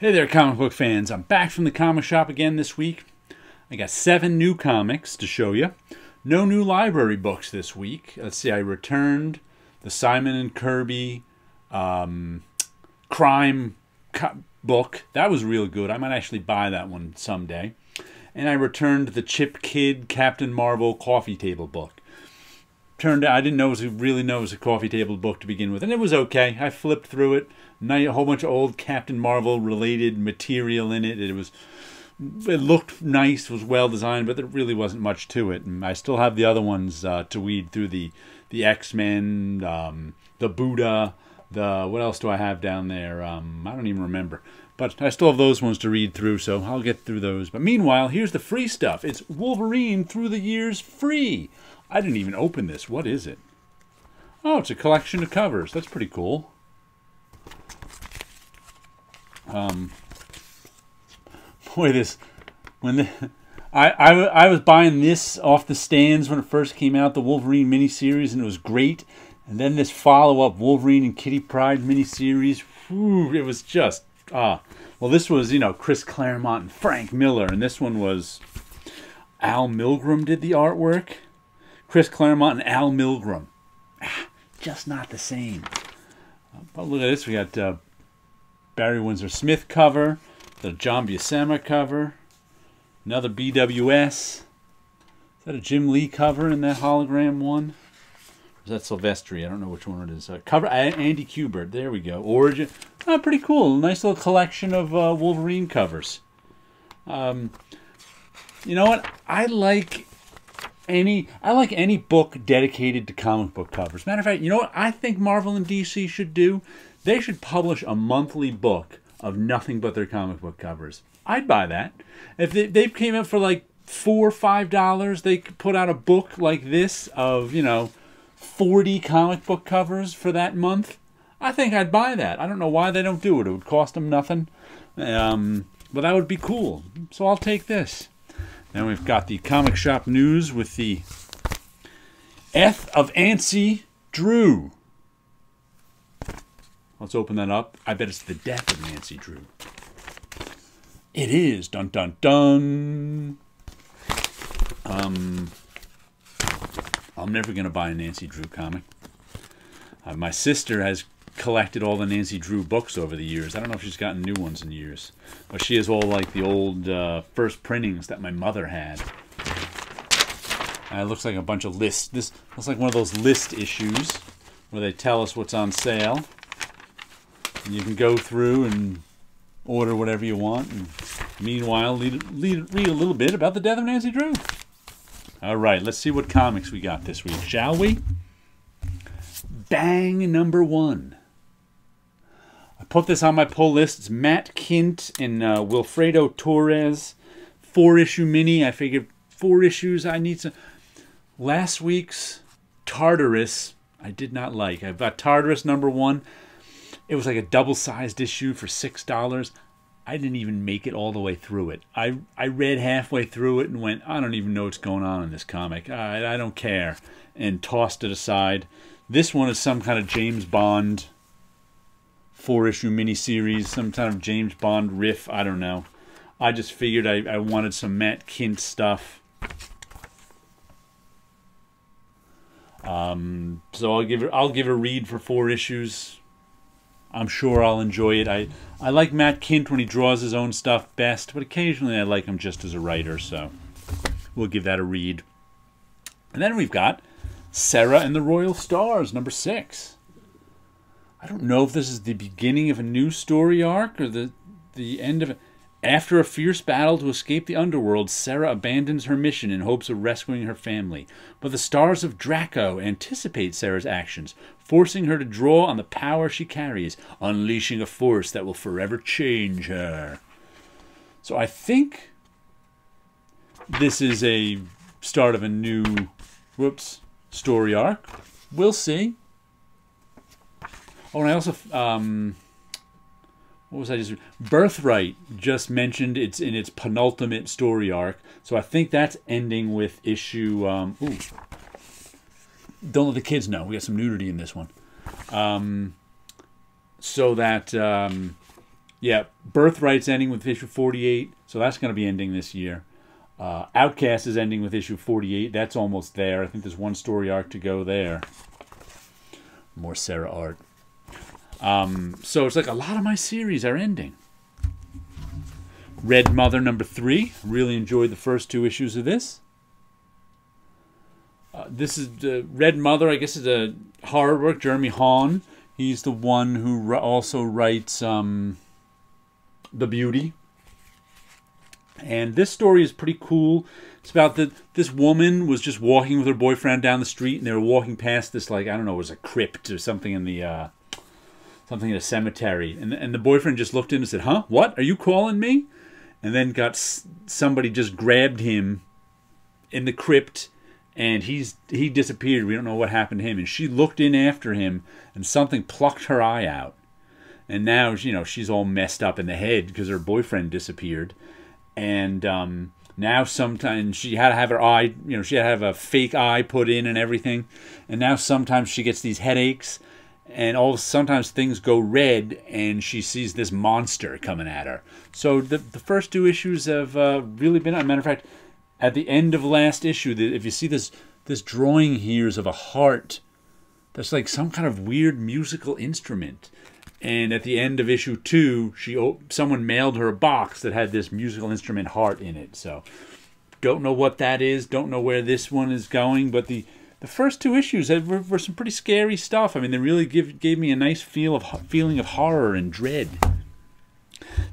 Hey there, comic book fans. I'm back from the comic shop again this week. I got 7 new comics to show you. No new library books this week. Let's see, I returned the Simon & Kirby crime book. That was real good. I might actually buy that one someday. And I returned the Chip Kidd Captain Marvel coffee table book. Turned out I didn't really know it was a coffee table book to begin with, and it was okay. I flipped through it. A whole bunch of old Captain Marvel related material in it. It looked nice, was well designed, but there really wasn't much to it. And I still have the other ones to weed through, the X-Men, the Buddha, what else do I have down there? I don't even remember. But I still have those ones to read through, so I'll get through those. But meanwhile, here's the free stuff. It's Wolverine Through the Years free. I didn't even open this. What is it? Oh, it's a collection of covers. That's pretty cool. Boy, I was buying this off the stands when it first came out, the Wolverine miniseries, and it was great. And then this follow-up Wolverine and Kitty Pryde miniseries, whew, it was just well, this was, Chris Claremont and Frank Miller, and this one was Al Milgrom did the artwork. Chris Claremont and Al Milgrom. Just not the same. But look at this. We got Barry Windsor Smith cover, the John Buscema cover, another BWS. Is that a Jim Lee cover in that hologram one? Or is that Silvestri? I don't know which one it is. Cover Andy Kubert. There we go. Origin. Oh, pretty cool. Nice little collection of Wolverine covers. You know what? I like any book dedicated to comic book covers. Matter of fact, you know what I think Marvel and DC should do? They should publish a monthly book of nothing but their comic book covers. I'd buy that. If they came up for like $4 or $5, they could put out a book like this of, 40 comic book covers for that month. I think I'd buy that. I don't know why they don't do it. It would cost them nothing. But that would be cool. So I'll take this. Then we've got the comic shop news with the Eth of Nancy Drew. Let's open that up. I bet it's the death of Nancy Drew. It is. Dun dun dun. I'm never going to buy a Nancy Drew comic. My sister has collected all the Nancy Drew books over the years. I don't know if she's gotten new ones in years. But she has all like the old first printings that my mother had. And it looks like a bunch of lists. This looks like one of those list issues where they tell us what's on sale. And you can go through and order whatever you want. And meanwhile, read a little bit about the death of Nancy Drew. All right, let's see what comics we got this week, shall we? Bang #1. I put this on my pull list. It's Matt Kindt and Wilfredo Torres. 4-issue mini. I figured 4 issues. I need some. Last week's Tartarus, I did not like. I've got Tartarus #1. It was like a double-sized issue for $6. I didn't even make it all the way through it. I read halfway through it and went, I don't even know what's going on in this comic. I don't care. And tossed it aside. This one is some kind of James Bond 4-issue miniseries, some kind of James Bond riff. I don't know. I just figured I wanted some Matt Kindt stuff. So I'll give it a read for 4 issues. I'm sure I'll enjoy it. I like Matt Kindt when he draws his own stuff best, but occasionally I like him just as a writer, so we'll give that a read. And then we've got Sarah and the Royal Stars, #6. I don't know if this is the beginning of a new story arc or the end of it. After a fierce battle to escape the underworld, Sarah abandons her mission in hopes of rescuing her family. But the stars of Draco anticipate Sarah's actions, forcing her to draw on the power she carries, unleashing a force that will forever change her. So I think this is a start of a new story arc. We'll see. Oh, and I also what was I just... Birthright just mentioned it's in its penultimate story arc. So I think that's ending with issue... ooh. Don't let the kids know. We got some nudity in this one. So that Yeah, Birthright's ending with issue 48, so that's going to be ending this year. Outcast is ending with issue 48. That's almost there. I think there's one story arc to go there. More Sarah art. So it's like a lot of my series are ending. Red Mother #3. Really enjoyed the first 2 issues of this. This is Red Mother, I guess, is a horror work. Jeremy Hawn. He's the one who also writes The Beauty. And this story is pretty cool. It's about this woman was just walking with her boyfriend down the street, and they were walking past this, like, I don't know, it was a crypt or something in the something in a cemetery. And the boyfriend just looked in and said, "Huh? What? Are you calling me?" And then somebody just grabbed him in the crypt, and he disappeared. We don't know what happened to him. And she looked in after him, and something plucked her eye out. And now, you know, she's all messed up in the head because her boyfriend disappeared. And now sometimes she had to have her eye, you know, she had to have a fake eye put in and everything. And now sometimes she gets these headaches, and sometimes things go red, and she sees this monster coming at her. So the first 2 issues have really been, as a matter of fact, at the end of last issue, if you see this drawing here is of a heart that's like some kind of weird musical instrument. And at the end of issue 2, someone mailed her a box that had this musical instrument heart in it. So, don't know what that is. Don't know where this one is going. But the first 2 issues were some pretty scary stuff. I mean, they really gave me a nice feeling of horror and dread.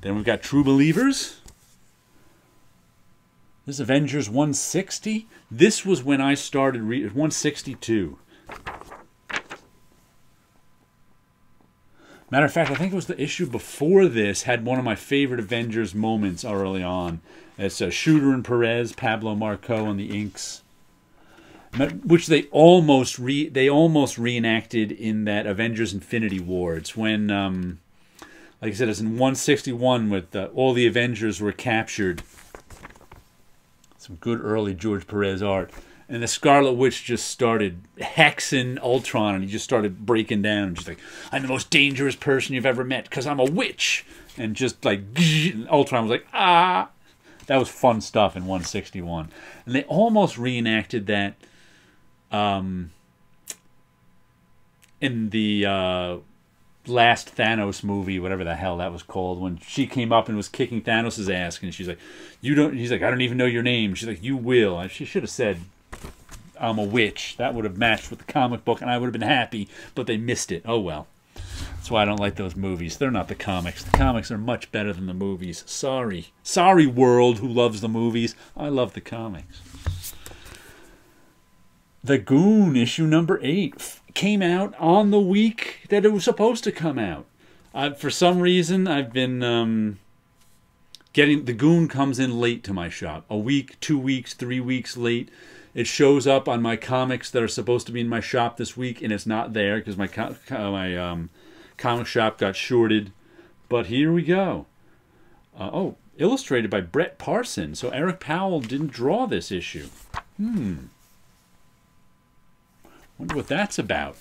Then we've got True Believers. This is Avengers 160. This was when I started 162. Matter of fact, I think it was the issue before this had one of my favorite Avengers moments early on. It's Shooter and Perez, Pablo Marco, and the inks, which they almost reenacted in that Avengers Infinity War. It's when, like I said, it's in 161 with all the Avengers were captured. Some good early George Perez art. And the Scarlet Witch just started hexing Ultron, and he just started breaking down. And she's like, "I'm the most dangerous person you've ever met because I'm a witch." And just like, and Ultron was like, "Ah." That was fun stuff in 161. And they almost reenacted that in the last Thanos movie, whatever the hell that was called, when she came up and was kicking Thanos' ass. And she's like, "You don't," he's like, "I don't even know your name." She's like, "You will." And she should have said, "I'm a witch." That would have matched with the comic book, and I would have been happy, but they missed it. Oh well. That's why I don't like those movies. They're not the comics. The comics are much better than the movies. Sorry. Sorry, world who loves the movies. I love the comics. The Goon, issue #8, came out on the week that it was supposed to come out. For some reason, I've been getting... The Goon comes in late to my shop. A week, 2 weeks, 3 weeks late. It shows up on my comics that are supposed to be in my shop this week, and it's not there because my comic shop got shorted. But here we go. Oh, illustrated by Brett Parson. So Eric Powell didn't draw this issue. Wonder what that's about.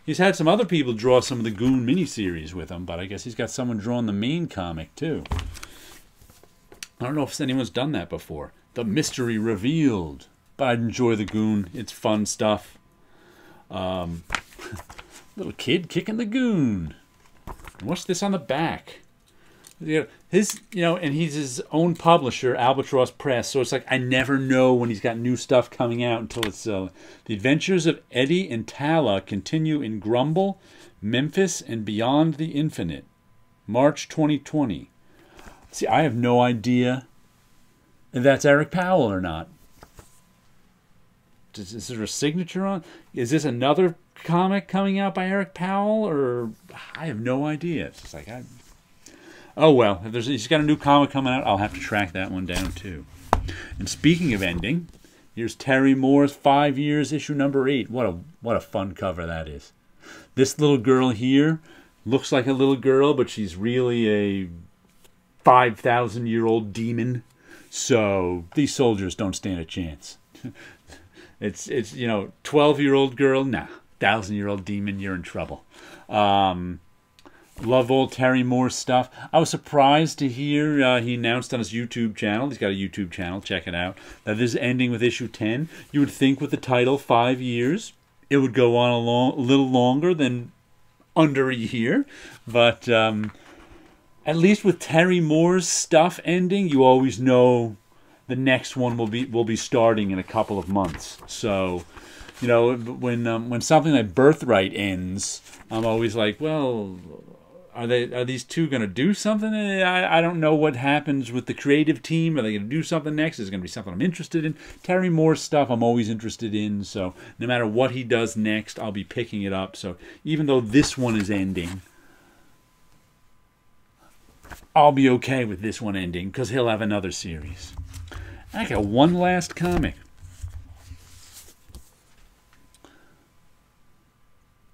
He's had some other people draw some of the Goon miniseries with him, but I guess he's got someone drawing the main comic too. I don't know if anyone's done that before. The Mystery Revealed. But I enjoy the Goon. It's fun stuff. Little kid kicking the Goon. And what's this on the back? And he's his own publisher, Albatross Press. So it's like I never know when he's got new stuff coming out until it's the adventures of Eddie and Tala continue in Grumble, Memphis, and Beyond the Infinite, March 2020. See, I have no idea if that's Eric Powell or not. Is there a signature on? Is this another comic coming out by Eric Powell, or I have no idea. It's just like oh well, if he's got a new comic coming out, I'll have to track that one down too. And speaking of ending, here's Terry Moore's 5 Years, issue #8. What a fun cover that is. This little girl here looks like a little girl, but she's really a 5,000-year-old demon. So these soldiers don't stand a chance. It's 12-year-old girl, nah. 1,000-year-old demon, you're in trouble. Love old Terry Moore's stuff. I was surprised to hear he announced on his YouTube channel, he's got a YouTube channel, check it out, that this is ending with issue 10. You would think with the title 5 years, it would go on a little longer than under a year. But at least with Terry Moore's stuff ending, you always know the next one will be starting in a couple of months. So, you know, when something like Birthright ends, I'm always like, well, are these two going to do something? I don't know what happens with the creative team. Are they going to do something next? Is it going to be something I'm interested in? Terry Moore's stuff I'm always interested in. So no matter what he does next, I'll be picking it up. So even though this one is ending, I'll be okay with this one ending because he'll have another series. I got one last comic.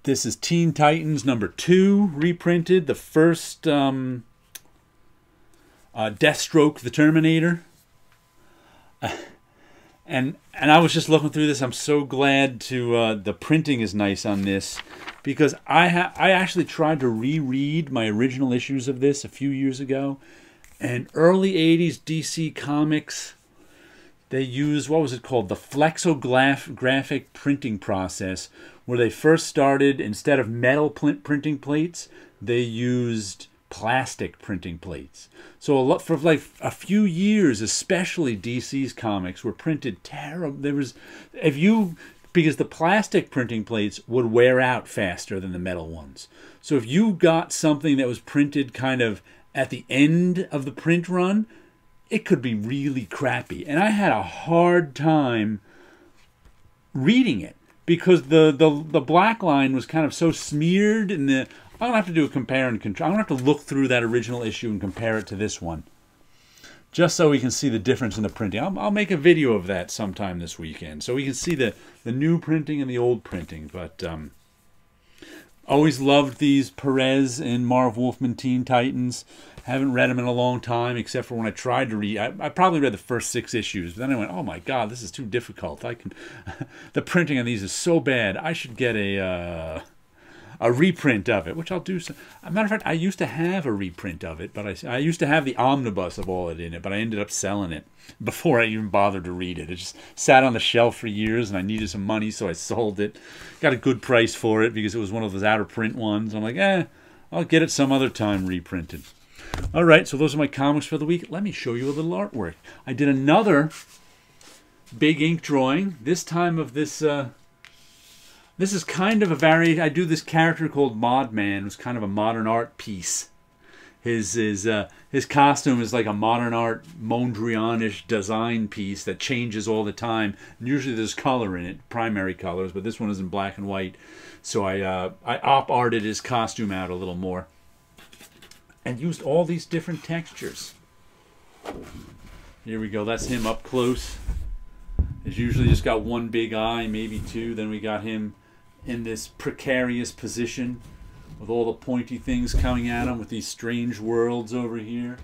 This is Teen Titans #2, reprinted. The first Deathstroke the Terminator. And I was just looking through this. I'm so glad to the printing is nice on this, because I actually tried to reread my original issues of this a few years ago. And early 80s DC Comics, they used, what was it called? The flexographic printing process, where they first started, instead of metal printing plates, they used plastic printing plates. So for like a few years, especially DC's comics were printed terrible. Because the plastic printing plates would wear out faster than the metal ones. So if you got something that was printed kind of at the end of the print run, it could be really crappy. And I had a hard time reading it because the black line was kind of so smeared, and I'm going to have to do a compare and contrast. I'm going to have to look through that original issue and compare it to this one, just so we can see the difference in the printing. I'll make a video of that sometime this weekend, so we can see the new printing and the old printing. But always loved these Perez and Marv Wolfman Teen Titans. Haven't read them in a long time, except for when I tried to read. I probably read the first 6 issues, but then I went, oh my God, this is too difficult. The printing on these is so bad. I should get a reprint of it, which I'll do. As a matter of fact, I used to have a reprint of it, but I used to have the omnibus of all it in it, but I ended up selling it before I even bothered to read it. It just sat on the shelf for years, and I needed some money, so I sold it. Got a good price for it because it was one of those out-of-print ones. I'm like, I'll get it some other time reprinted. All right, so those are my comics for the week. Let me show you a little artwork. I did another big ink drawing, this time of this... this is kind of a variant. I do this character called Modman. It's kind of a modern art piece. His costume is like a modern art Mondrian-ish design piece that changes all the time. And usually there's color in it, primary colors, but this one is in black and white. So I op-arted his costume out a little more and used all these different textures. Here we go. That's him up close. He's usually just got one big eye, maybe two. Then we got him in this precarious position with all the pointy things coming at him with these strange worlds over here.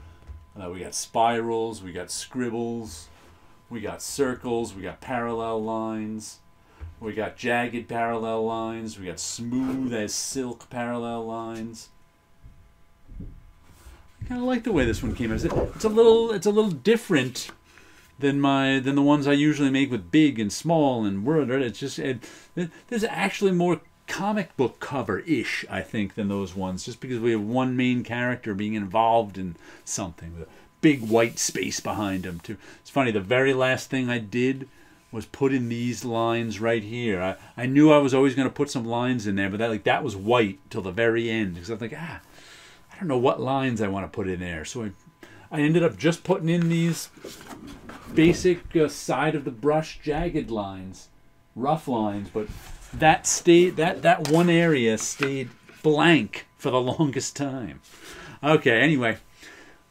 We got spirals, we got scribbles, we got circles, we got parallel lines, we got jagged parallel lines, we got smooth as silk parallel lines. I kind of like the way this one came out. It's a little different than the ones I usually make with big and small and word. It's just there's actually more comic book cover-ish, I think, than those ones, just because we have one main character being involved in something with a big white space behind him too. It's funny, the very last thing I did was put in these lines right here. I knew I was always going to put some lines in there, but that was white till the very end, because I was like, I don't know what lines I want to put in there. So I ended up just putting in these basic side of the brush jagged lines, rough lines, but that one area stayed blank for the longest time. Okay, anyway,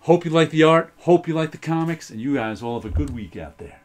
hope you like the art, hope you like the comics, and you guys all have a good week out there.